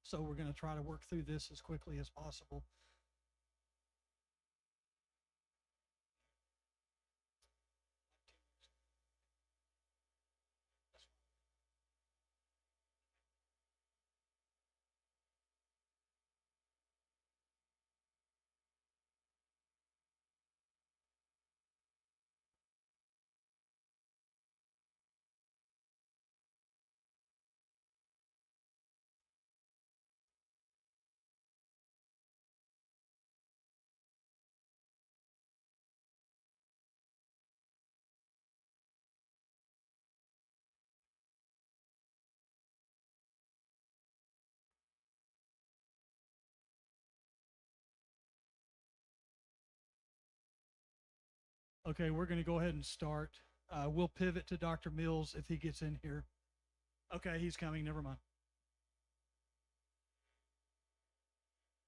So we're going to try to work through this as quickly as possible. Okay, we're going to go ahead and start. We'll pivot to Dr. Mills if he gets in here. Okay, he's coming. Never mind.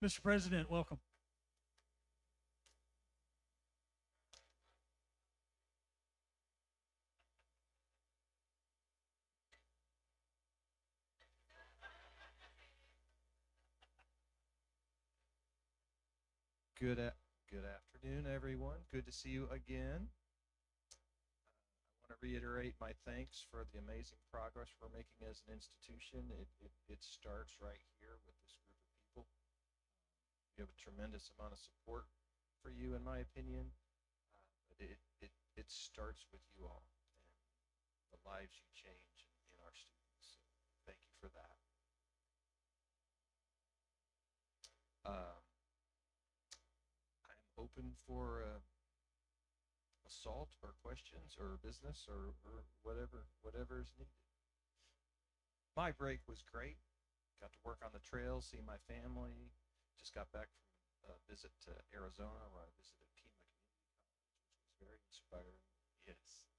Mr. President, welcome. Good good afternoon, everyone. Good to see you again. I want to reiterate my thanks for the amazing progress we're making as an institution. It starts right here with this group of people. We have a tremendous amount of support for you, in my opinion, but it starts with you all and the lives you change in our students. So thank you for that. Um, I'm open for assault or questions or business or whatever is needed. My break was great. Got to work on the trails, see my family. Just got back from a visit to Arizona where I visited Pima Community College, which was very inspiring. Yes,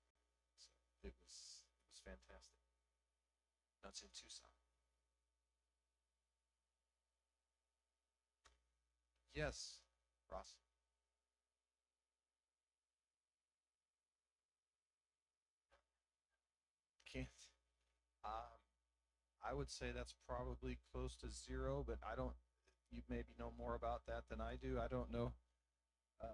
so it was fantastic. That's in Tucson. Yes, Ross. Can't. Um, I would say that's probably close to zero, but I don't. You maybe know more about that than I do. I don't know. Uh,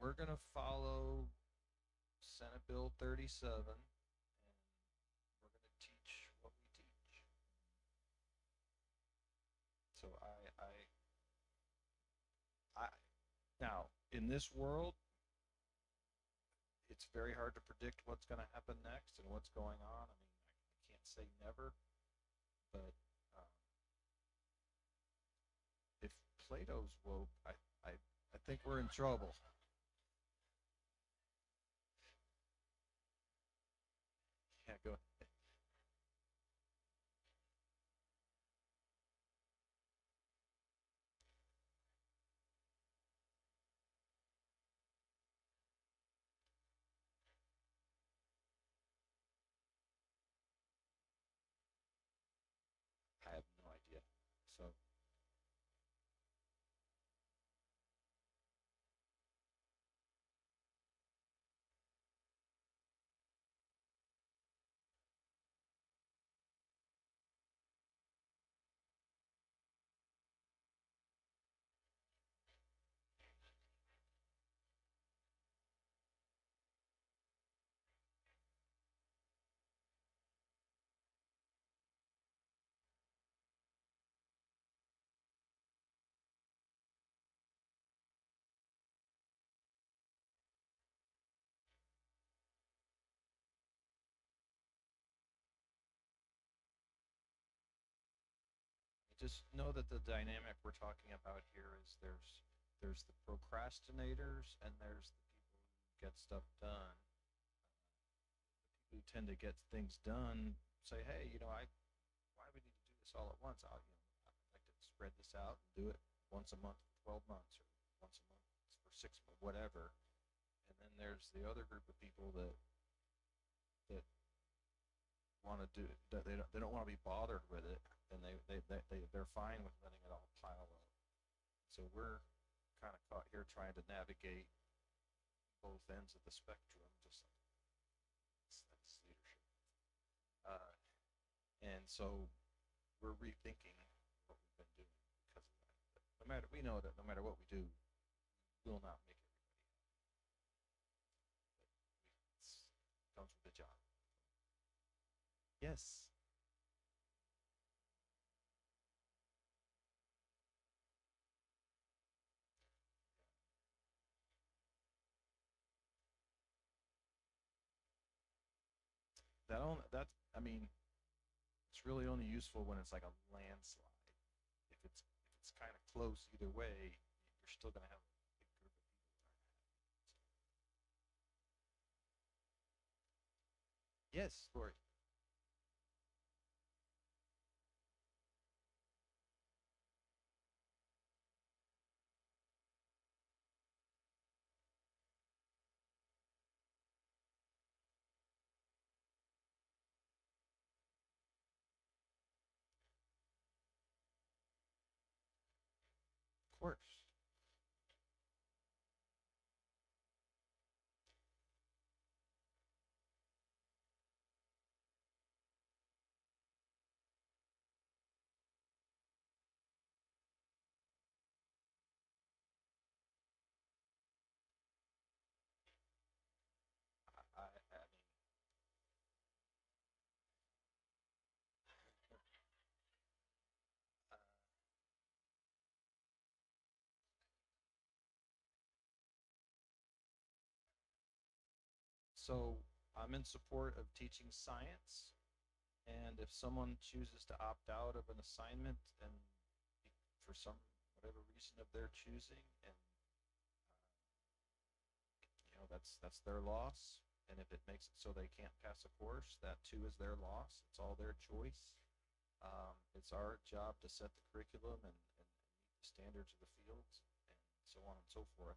we're gonna follow Senate Bill 37, and we're gonna teach what we teach. So I now in this world, it's very hard to predict what's going to happen next and what's going on. I mean, I can't say never, but um, if Plato's woke, I, I think we're in trouble. Yeah, go ahead. I have no idea. So just know that the dynamic we're talking about here is there's the procrastinators and there's the people who get stuff done. Who tend to get things done say, hey, why do we need to do this all at once? I'd like to spread this out and do it once a month for 12 months or once a month for 6 months, whatever. And then there's the other group of people that want to do that. They don't want to be bothered with it, and they're fine with letting it all pile up. So we're kind of caught here trying to navigate both ends of the spectrum, just like that's leadership. Uh, and so we're rethinking what we've been doing because of that. But we know that no matter what we do, we will not make everybody happy. It comes with the job. Yes. I mean, it's really only useful when it's like a landslide. If it's kind of close either way, you're still gonna have a big group of people that aren't happy. Yes, Lori. Of course. I mean, uh, so I'm in support of teaching science, and if someone chooses to opt out of an assignment and for some whatever reason of their choosing, and that's their loss. And if it makes it so they can't pass a course, that too is their loss. It's all their choice. It's our job to set the curriculum and meet the standards of the fields and so on and so forth.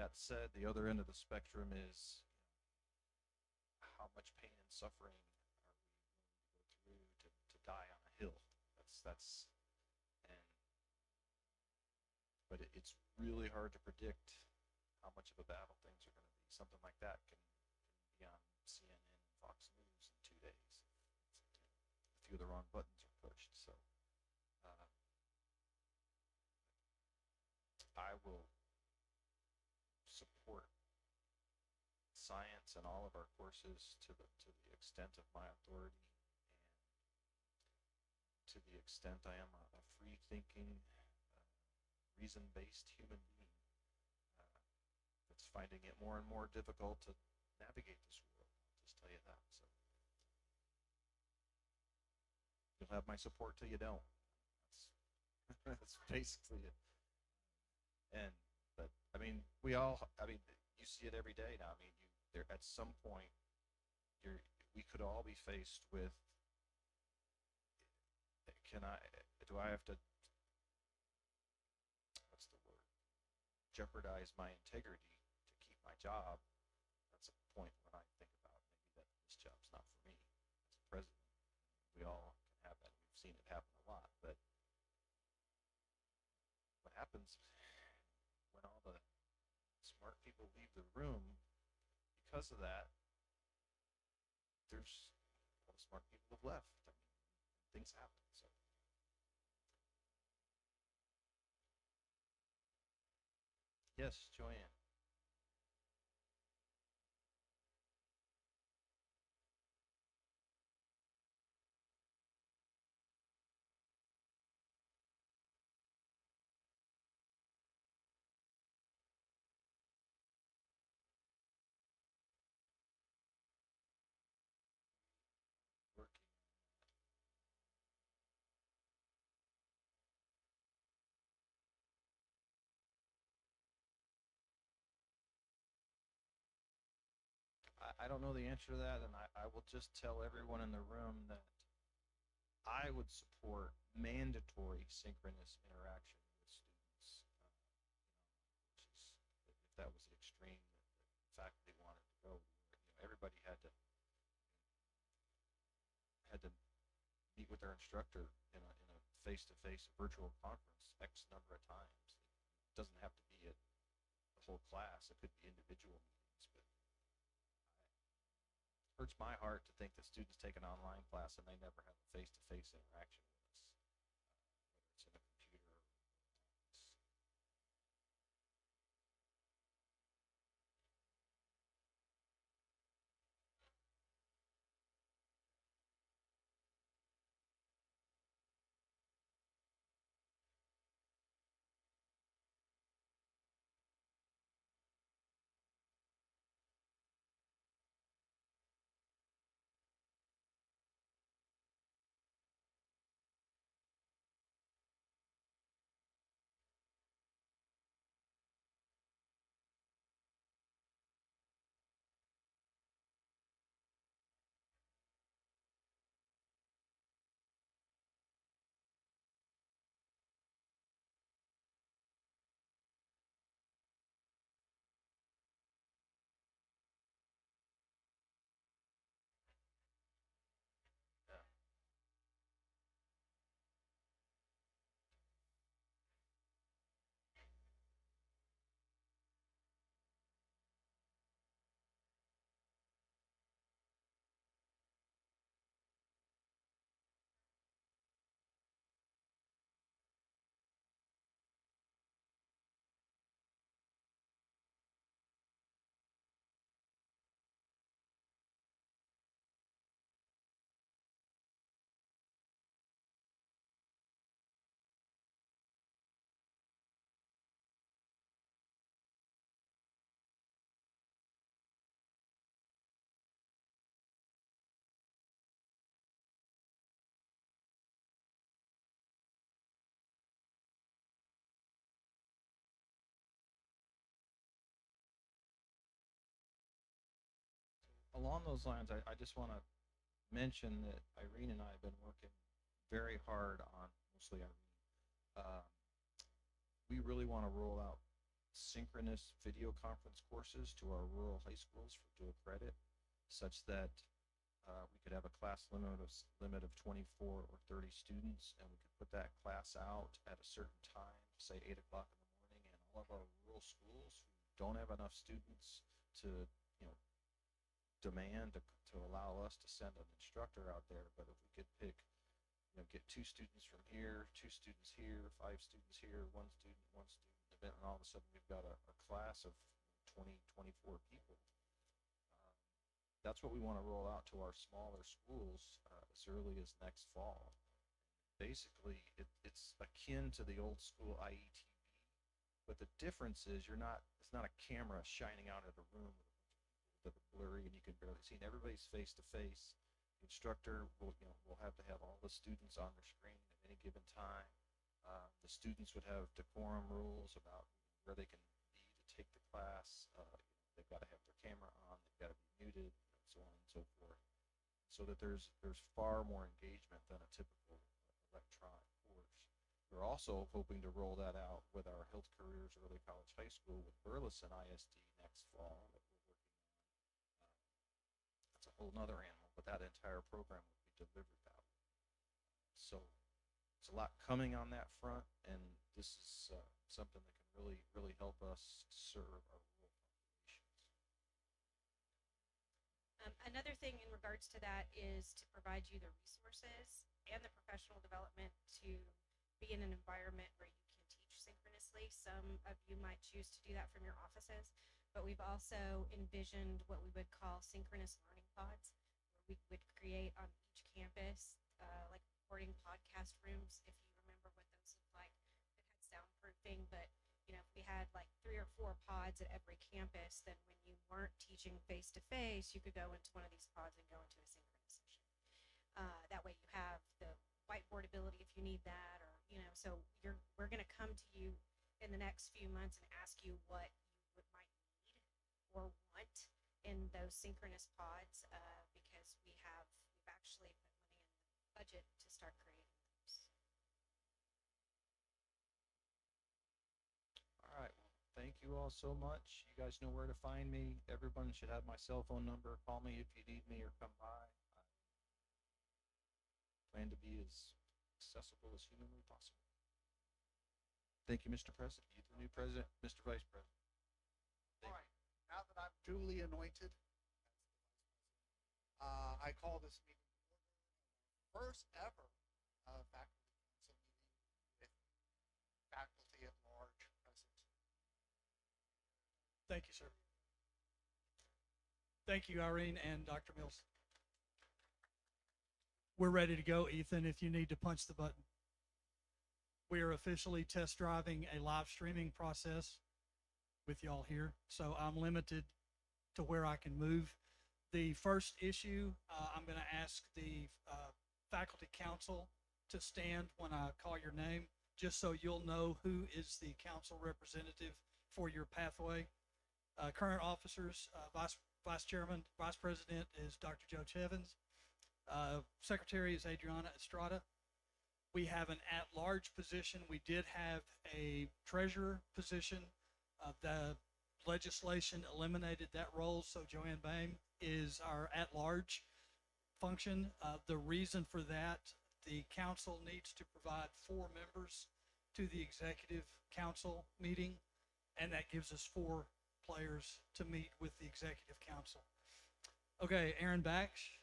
That said, the other end of the spectrum is how much pain and suffering are we willing to go through to die on a hill. That's and but it's really hard to predict how much of a battle things are going to be. Something like that can be on CNN and Fox News in 2 days. A few of the wrong buttons are pushed. So uh, I will support science and all of our courses to the extent of my authority and to the extent I am a free thinking, reason based human being. It's finding it more and more difficult to navigate this world. I'll just tell you that. So you'll have my support till you don't. That's basically it. And but I mean, we all. I mean, you see it every day now. I mean, you there at some point, you're we could all be faced with. Can I? Do I have to? What's the word? Jeopardize my integrity to keep my job? That's a point when I think about maybe that this job's not for me as president. We all can have that. We've seen it happen a lot. But what happens when all the smart people leave the room because of that? There's all the smart people have left. I mean, things happen. So yes, Joanne. Working. I don't know the answer to that, and I will just tell everyone in the room that I would support mandatory synchronous interaction with students. everybody had to meet with their instructor in a face-to-face virtual conference X number of times. It doesn't have to be at the whole class. It could be individual meetings, but it hurts my heart to think that students take an online class and they never have a face-to-face interaction with us, whether it's in a computer or office. Yeah. Along those lines, I just want to mention that Irene and I have been working very hard on, mostly Irene. Uh, we really want to roll out synchronous video conference courses to our rural high schools for dual credit, such that we could have a class limit of 24 or 30 students, and we could put that class out at a certain time, say 8 o'clock in the morning, and all of our rural schools who don't have enough students to, you know, demand to allow us to send an instructor out there. But if we could pick, get 2 students from here, 2 students here, 5 students here, 1 student, and all of a sudden we've got a class of 20, 24 people. That's what we want to roll out to our smaller schools as early as next fall. Basically, it's akin to the old school IETV, but the difference is it's not a camera shining out at a room with a bunch of people that are blurry and you can barely see. And everybody's face to face. The instructor will have to have all the students on their screen at any given time. The students would have decorum rules about where they can be to take the class. They've got to have their camera on. They've got to be muted, and so on and so forth, so that there's far more engagement than a typical electronic course. We're also hoping to roll that out with our Health Careers Early College High School with Burleson ISD next fall that we're working on. That's a whole nother animal, but that entire program will be delivered that way. So it's a lot coming on that front, and this is something that can really, really help us serve our rural populations. Another thing in regards to that is to provide you the resources and the professional development to be in an environment where you can teach synchronously. Some of you might choose to do that from your offices, but we've also envisioned what we would call synchronous learning pods, where we would create on each campus like recording podcast rooms, if you remember what those look like, that had soundproofing. But if we had like 3 or 4 pods at every campus, then when you weren't teaching face to face, you could go into one of these pods and go into a synchronous session. That way you have the whiteboard ability if you need that, or so we're going to come to you in the next few months and ask you what you might need or want in those synchronous pods, because we've actually put money in the budget to start creating those. All right. Well, thank you all. all so much. You guys know where to find me. Everyone should have my cell phone number. Call me if you need me or come by. I plan to be as accessible as humanly possible. Thank you, Mr. President. You, the new president, Mr. Vice President. All right, now that I'm duly anointed, I call this meeting to order. First ever faculty council meeting with faculty at large present. Thank you, sir. Thank you, Irene and Dr. Mills. We're ready to go, Ethan, if you need to punch the button. We are officially test driving a live streaming process with y'all here, so I'm limited to where I can move. The first issue, I'm going to ask the faculty council to stand when I call your name, just so you'll know who is the council representative for your pathway. Current officers, Vice Chairman, Vice President is Dr. Joe Chevins. Secretary is Adriana Estrada. We have an at-large position. We did have a treasurer position. The legislation eliminated that role, so Joanne Boehm is our at-large function. The reason for that, the council needs to provide 4 members to the executive council meeting, and that gives us 4 players to meet with the executive council. Okay, Aaron Baksh,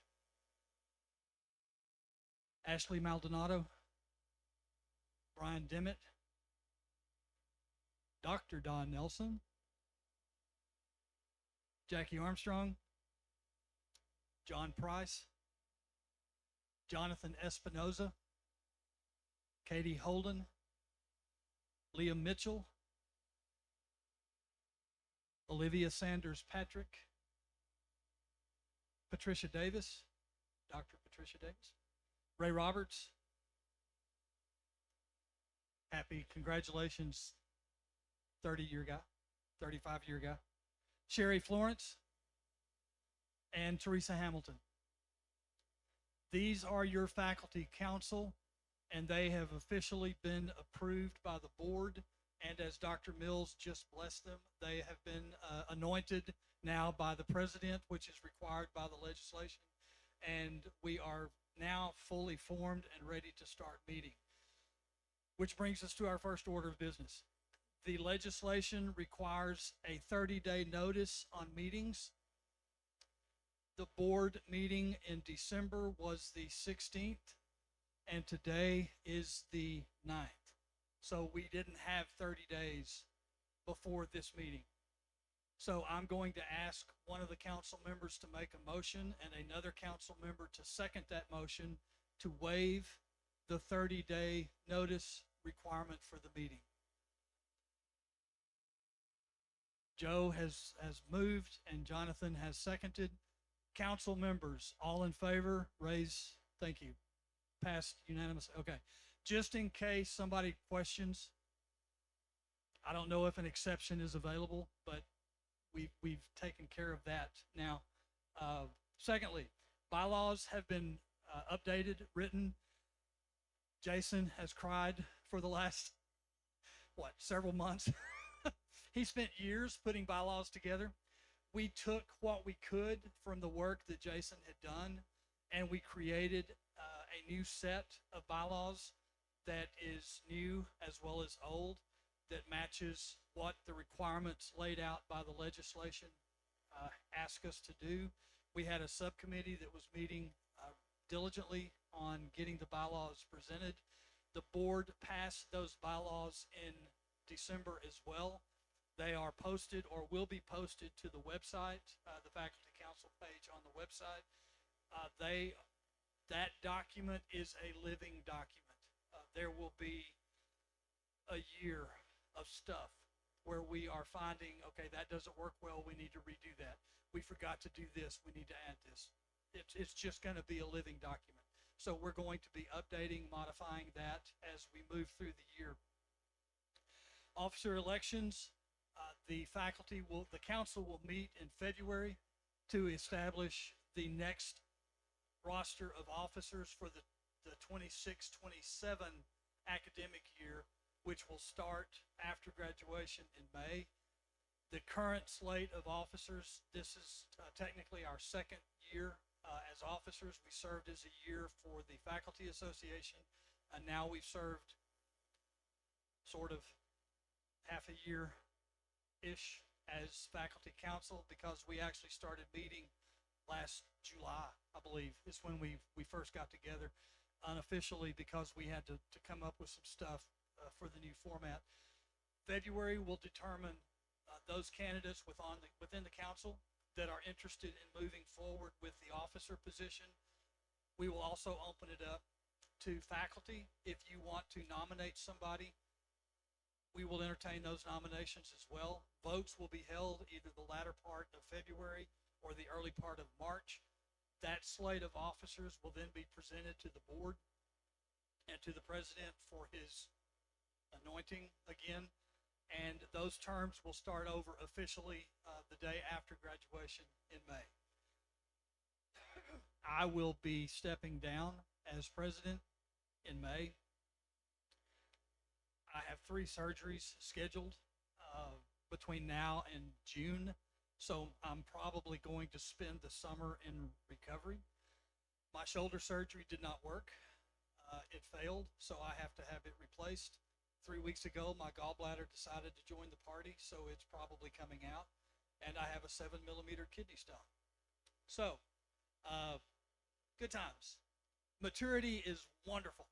Ashley Maldonado, Brian Dimmitt, Dr. Don Nelson, Jackie Armstrong, John Price, Jonathan Espinoza, Katie Holden, Liam Mitchell, Olivia Sanders Patrick, Patricia Davis, Dr. Patricia Davis, Ray Roberts. Happy, congratulations, 30-year guy, 35-year guy. Sherry Florence and Teresa Hamilton. These are your faculty council, and they have officially been approved by the board. And as Dr. Mills just blessed them, they have been anointed now by the president, which is required by the legislation. And we are now fully formed and ready to start meeting. Which brings us to our first order of business. The legislation requires a 30-day notice on meetings. The board meeting in December was the 16th, and today is the 9th. So we didn't have 30 days before this meeting. So I'm going to ask one of the council members to make a motion and another council member to second that motion to waive the 30-day notice requirement for the meeting. Joe has moved and Jonathan has seconded. Council members, all in favor, raise, thank you. Passed unanimous, okay. Just in case somebody questions, I don't know if an exception is available, but we've taken care of that now. Secondly, bylaws have been updated, written. Jason has cried for the last, several months. He spent years putting bylaws together. We took what we could from the work that Jason had done, and we created a new set of bylaws that is new as well as old, that matches what the requirements laid out by the legislation ask us to do. We had a subcommittee that was meeting diligently on getting the bylaws presented. The board passed those bylaws in December as well. They are posted or will be posted to the website, the faculty council page on the website. That document is a living document. There will be a year of stuff where we are finding, okay, that doesn't work well, we need to redo that. We forgot to do this, we need to add this. It's just going to be a living document. So we're going to be updating, modifying that as we move through the year. Officer elections, the council will meet in February to establish the next roster of officers for the 26-27 academic year, which will start after graduation in May. the current slate of officers, this is technically our second year as officers. We served as a year for the Faculty Association, and now we've served sort of half a year-ish as faculty council, because we actually started meeting last July, I believe, is when we first got together unofficially, because we had to come up with some stuff for the new format. February will determine those candidates within the council that are interested in moving forward with the officer position. We will also open it up to faculty. If you want to nominate somebody, we will entertain those nominations as well. Votes will be held either the latter part of February or the early part of March. That slate of officers will then be presented to the board and to the president for his anointing again. And those terms will start over officially the day after graduation in May. I will be stepping down as president in May. I have 3 surgeries scheduled between now and June, so I'm probably going to spend the summer in recovery. My shoulder surgery did not work. It failed, so I have to have it replaced. 3 weeks ago, my gallbladder decided to join the party, so it's probably coming out. And I have a 7mm kidney stone. So, good times. Maturity is wonderful.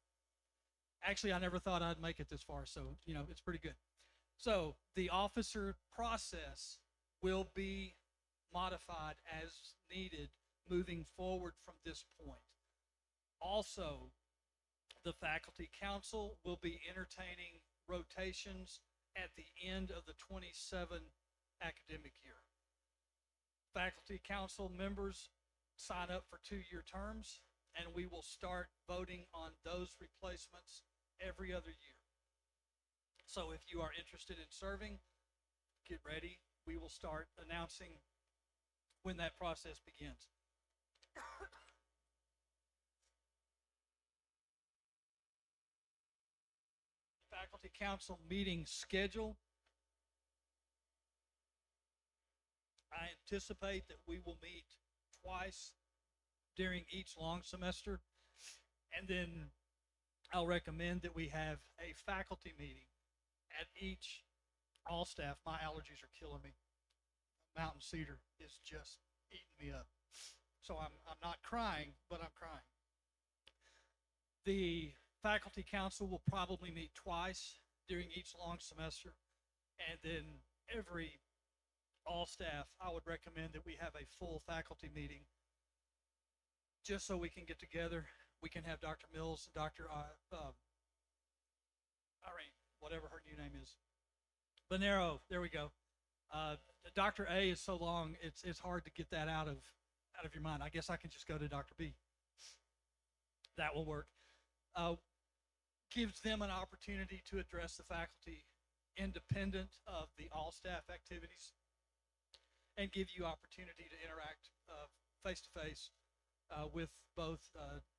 Actually, I never thought I'd make it this far, so, it's pretty good. So, the officer process will be modified as needed moving forward from this point. Also, the faculty council will be entertaining rotations at the end of the 27 academic year. Faculty council members sign up for 2-year terms, and we will start voting on those replacements every other year. So if you are interested in serving, get ready. We will start announcing when that process begins. Faculty council meeting schedule. I anticipate that we will meet twice during each long semester, and then I'll recommend that we have a faculty meeting at each all staff. My allergies are killing me. Mountain cedar is just eating me up. So I'm not crying, but I'm crying. The faculty council will probably meet twice during each long semester, and then every all staff, I would recommend that we have a full faculty meeting just so we can get together. We can have Dr. Mills and Dr. Irene, whatever her new name is. Bonero, there we go. Dr. A is so long, it's hard to get that out of your mind. I guess I can just go to Dr. B. That will work. Gives them an opportunity to address the faculty independent of the all staff activities, and give you opportunity to interact face-to-face with both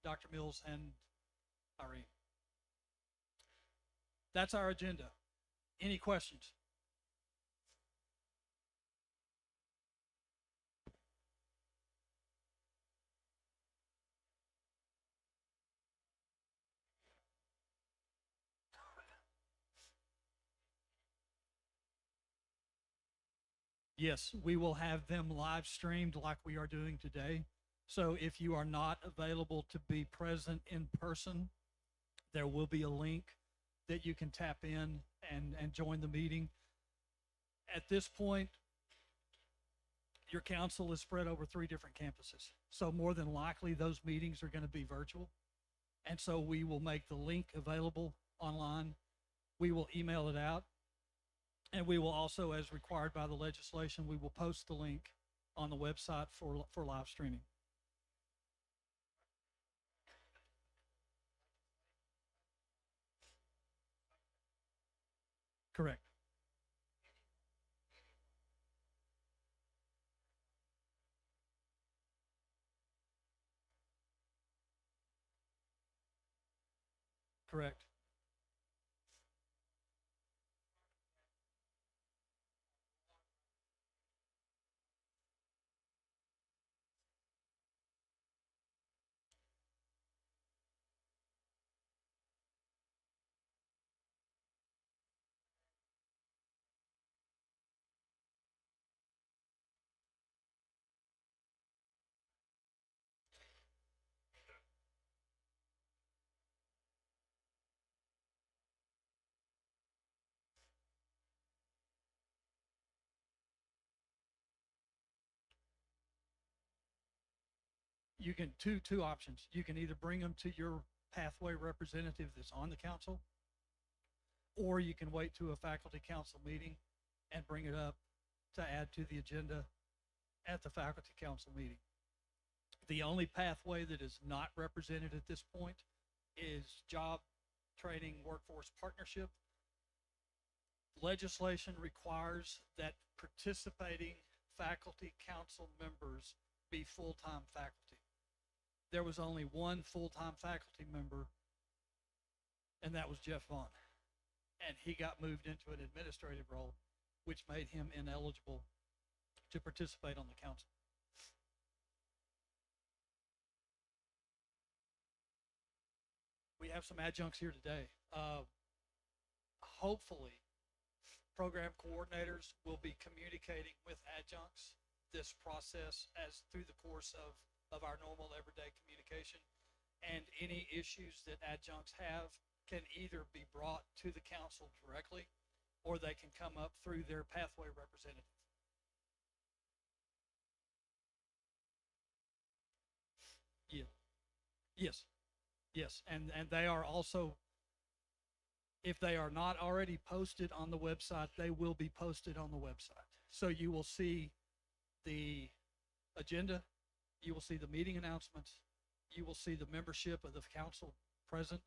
Dr. Mills and Irene. That's our agenda. Any questions? Yes, we will have them live streamed like we are doing today. So if you are not available to be present in person, there will be a link that you can tap in and join the meeting. At this point, your council is spread over 3 different campuses. So more than likely, those meetings are going to be virtual. And so we will make the link available online. We will email it out. And we will also, as required by the legislation, we will post the link on the website for live streaming. Correct. Correct. you can, two options. You can either bring them to your pathway representative that's on the council, or you can wait to a faculty council meeting and bring it up to add to the agenda at the faculty council meeting. The only pathway that is not represented at this point is job training workforce partnership. Legislation requires that participating faculty council members be full-time faculty. There was only one full-time faculty member, and that was Jeff Vaughn. And he got moved into an administrative role, which made him ineligible to participate on the council. We have some adjuncts here today. Hopefully, program coordinators will be communicating with adjuncts this process as through the course of our normal everyday communication. And any issues that adjuncts have can either be brought to the council directly, or they can come up through their pathway representative. Yeah. Yes. Yes. And they are also, if they are not already posted on the website, they will be posted on the website. So you will see the agenda, you will see the meeting announcements, you will see the membership of the council present,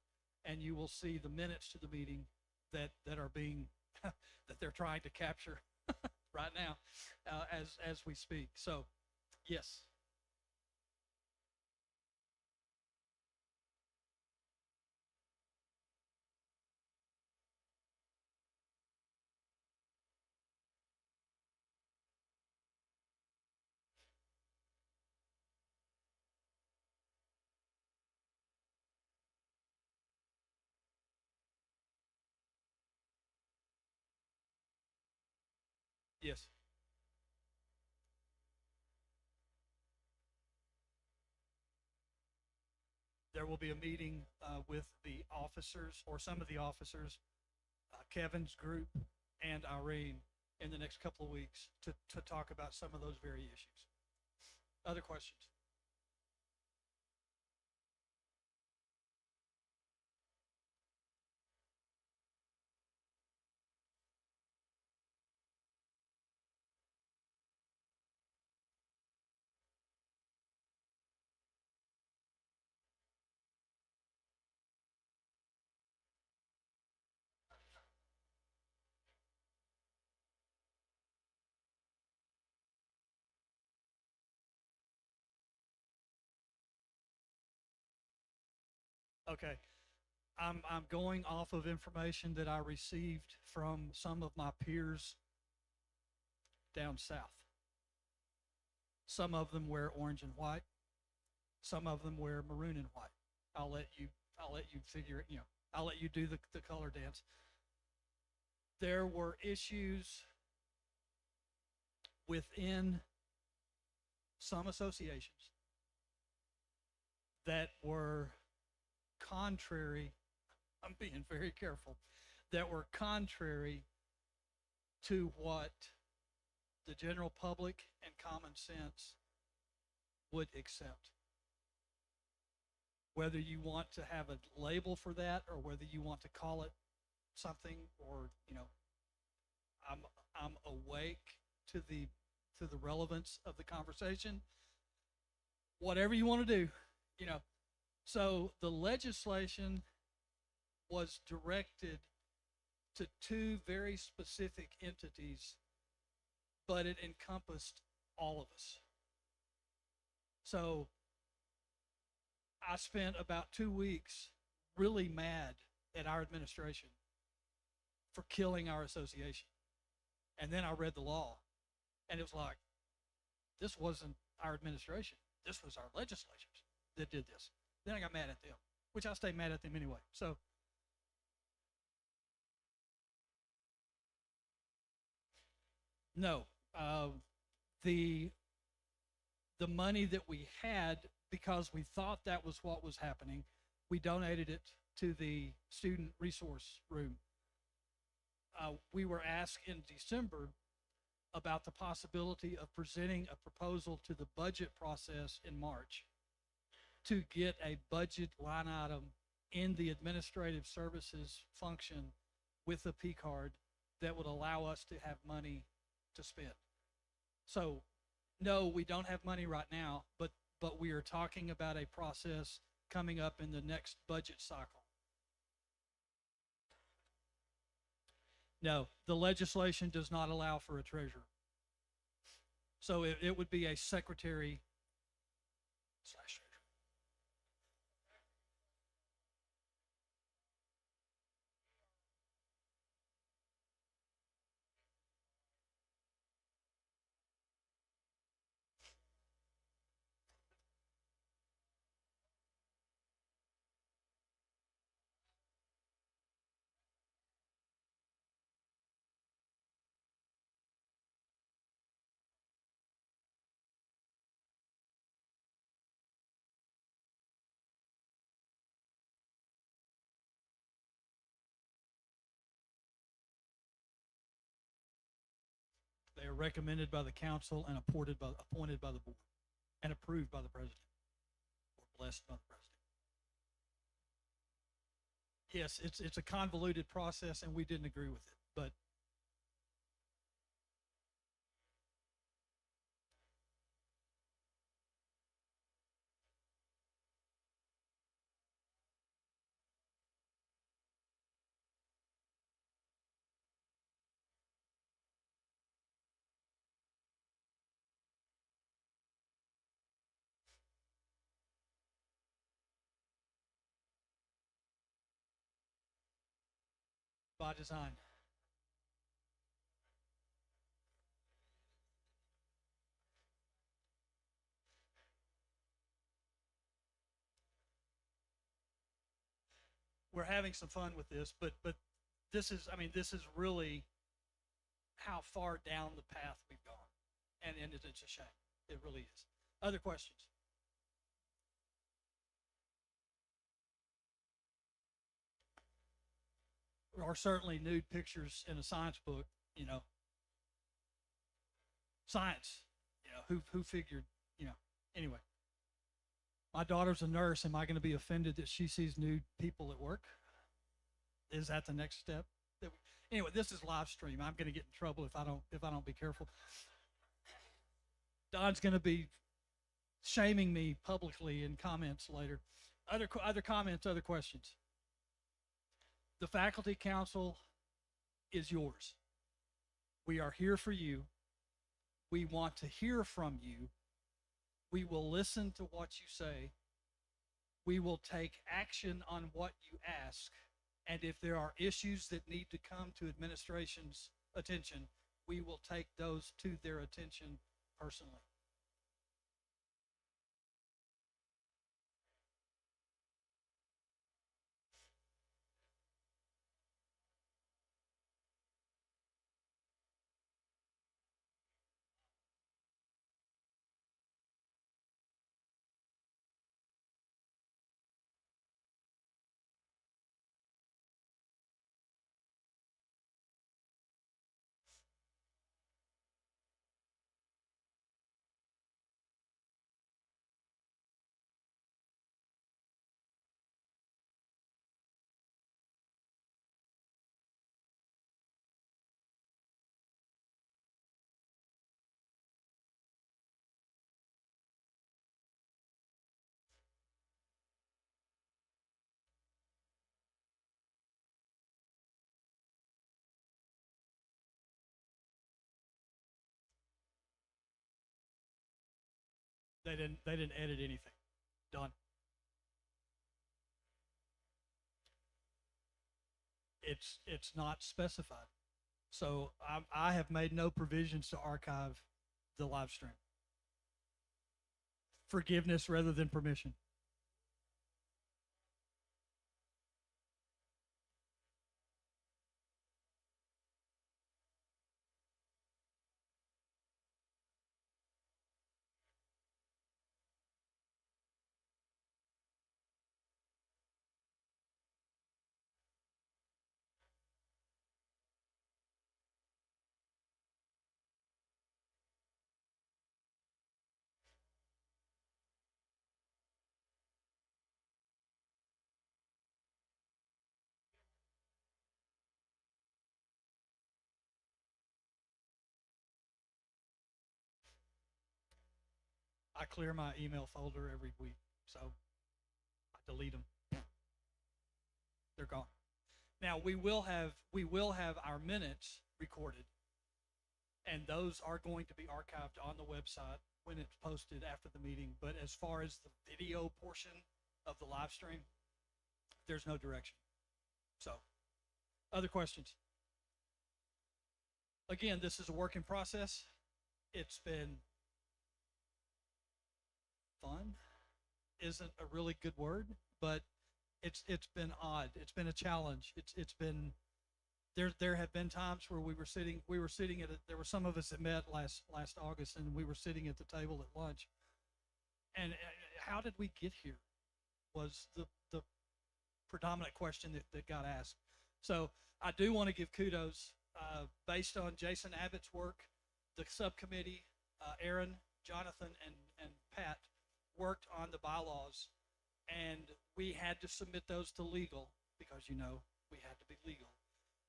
and you will see the minutes to the meeting that are being, that they're trying to capture right now as we speak. So, yes. Yes. There will be a meeting with the officers, or some of the officers, Kevin's group and Irene, in the next couple of weeks to talk about some of those very issues. Other questions? Okay. I'm going off of information that I received from some of my peers down south. Some of them wear orange and white. Some of them wear maroon and white. I'll let you figure it, I'll let you do the color dance. There were issues within some associations that were contrary, I'm being very careful, that were contrary to what the general public and common sense would accept. Whether you want to have a label for that, or whether you want to call it something, or, I'm awake to the relevance of the conversation. Whatever you want to do, So the legislation was directed to two very specific entities, but it encompassed all of us. So I spent about 2 weeks really mad at our administration for killing our association. And then I read the law, and it was like, this wasn't our administration. This was our legislatures that did this. Then I got mad at them, which I stay mad at them anyway. So no, the money that we had, because we thought that was what was happening, we donated it to the student resource room. We were asked in December about the possibility of presenting a proposal to the budget process in March. to get a budget line item in the administrative services function with a P card that would allow us to have money to spend. So, no, we don't have money right now, but we are talking about a process coming up in the next budget cycle. No, the legislation does not allow for a treasurer. So it would be a secretary slash treasurer. They are recommended by the council and appointed by the board and approved by the president or blessed by the president. Yes, it's a convoluted process and we didn't agree with it, but by design. We're having some fun with this, but this is, I mean, this is really how far down the path we've gone, and it's a shame. It really is. Other questions? Or certainly nude pictures in a science book, you know. Science, you know, who figured, you know. Anyway, my daughter's a nurse. Am I going to be offended that she sees nude people at work? Is that the next step? Anyway, this is live stream. I'm going to get in trouble if I don't be careful. Don's going to be shaming me publicly in comments later. Other comments, other questions? The faculty council is yours. We are here for you. We want to hear from you. We will listen to what you say. We will take action on what you ask. And if there are issues that need to come to administration's attention, we will take those to their attention personally. They didn't edit anything. Done. It's not specified. So I have made no provisions to archive the live stream. Forgiveness rather than permission. I clear my email folder every week, so I delete them. They're gone. Now we will have our minutes recorded, and those are going to be archived on the website when it's posted after the meeting. But as far as the video portion of the live stream, there's no direction. So, other questions? Again, this is a work in process. It's been fun, isn't a really good word, but it's been odd. It's been a challenge. It's been there have been times where we were sitting at there were some of us that met last August, and we were sitting at the table at lunch, and how did we get here was the predominant question that got asked. So I do want to give kudos based on Jason Abbott's work. The subcommittee, Aaron, Jonathan, and Pat worked on the bylaws, and we had to submit those to legal because, you know, we had to be legal.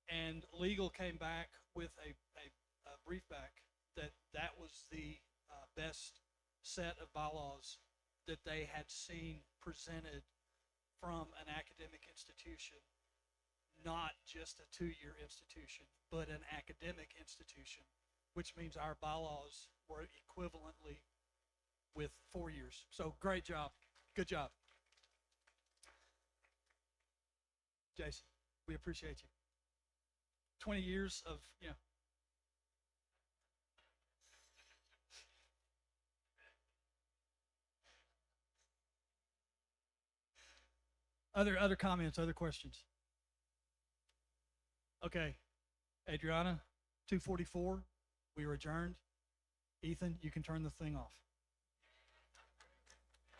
And legal came back with a brief back that was the best set of bylaws that they had seen presented from an academic institution, not just a 2-year institution, but an academic institution, which means our bylaws were equivalently with 4 years. So great job. Good job. Jason, we appreciate you. 20 years of, you know. Other comments, other questions? Okay. Adriana, 2:44. We are adjourned. Ethan, you can turn the thing off.